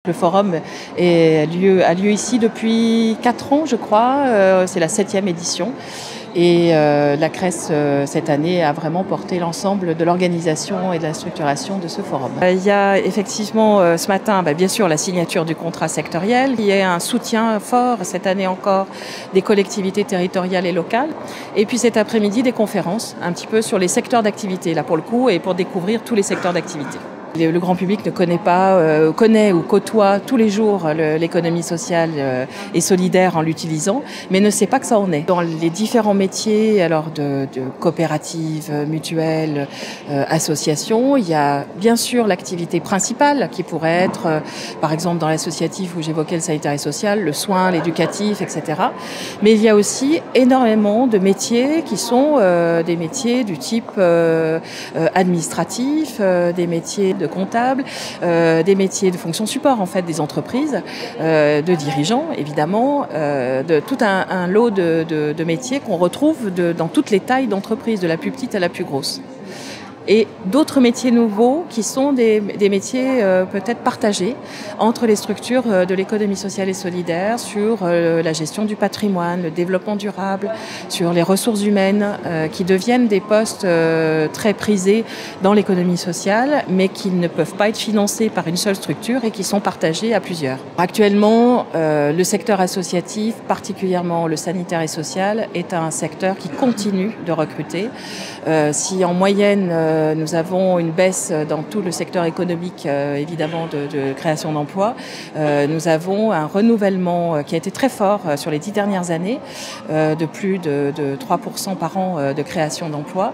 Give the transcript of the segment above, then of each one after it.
Le forum a lieu ici depuis 4 ans, je crois. C'est la 7e édition. Et la CRES, cette année, a vraiment porté l'ensemble de l'organisation et de la structuration de ce forum. Il y a effectivement ce matin, bien sûr, la signature du contrat sectoriel. Il y a un soutien fort, cette année encore, des collectivités territoriales et locales. Et puis cet après-midi, des conférences, un petit peu sur les secteurs d'activité, là pour le coup, et pour découvrir tous les secteurs d'activité. Le grand public ne connaît pas, connaît ou côtoie tous les jours l'économie sociale et solidaire en l'utilisant, mais ne sait pas que ça en est. Dans les différents métiers, alors de coopératives, mutuelles, associations, il y a bien sûr l'activité principale qui pourrait être, par exemple dans l'associatif où j'évoquais le sanitaire et social, le soin, l'éducatif, etc. Mais il y a aussi énormément de métiers qui sont des métiers du type administratif, des métiers de comptables, des métiers de fonction support en fait des entreprises, de dirigeants évidemment, de tout un lot de métiers qu'on retrouve dans toutes les tailles d'entreprises, de la plus petite à la plus grosse. Et d'autres métiers nouveaux qui sont des métiers peut-être partagés entre les structures de l'économie sociale et solidaire sur la gestion du patrimoine, le développement durable, sur les ressources humaines qui deviennent des postes très prisés dans l'économie sociale mais qui ne peuvent pas être financés par une seule structure et qui sont partagés à plusieurs. Actuellement, le secteur associatif, particulièrement le sanitaire et social, est un secteur qui continue de recruter. Si en moyenne nous avons une baisse dans tout le secteur économique, évidemment, de création d'emplois. Nous avons un renouvellement qui a été très fort sur les 10 dernières années, de plus de 3% par an de création d'emplois.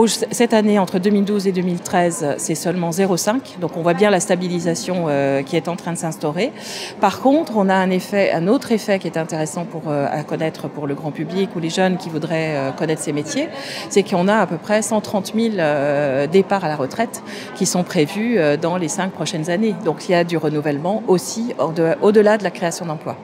Cette année, entre 2012 et 2013, c'est seulement 0,5. Donc on voit bien la stabilisation qui est en train de s'instaurer. Par contre, on a un autre effet qui est intéressant à connaître pour le grand public ou les jeunes qui voudraient connaître ces métiers, c'est qu'on a à peu près 130 000 départs à la retraite qui sont prévus dans les 5 prochaines années. Donc il y a du renouvellement aussi au-delà de la création d'emplois.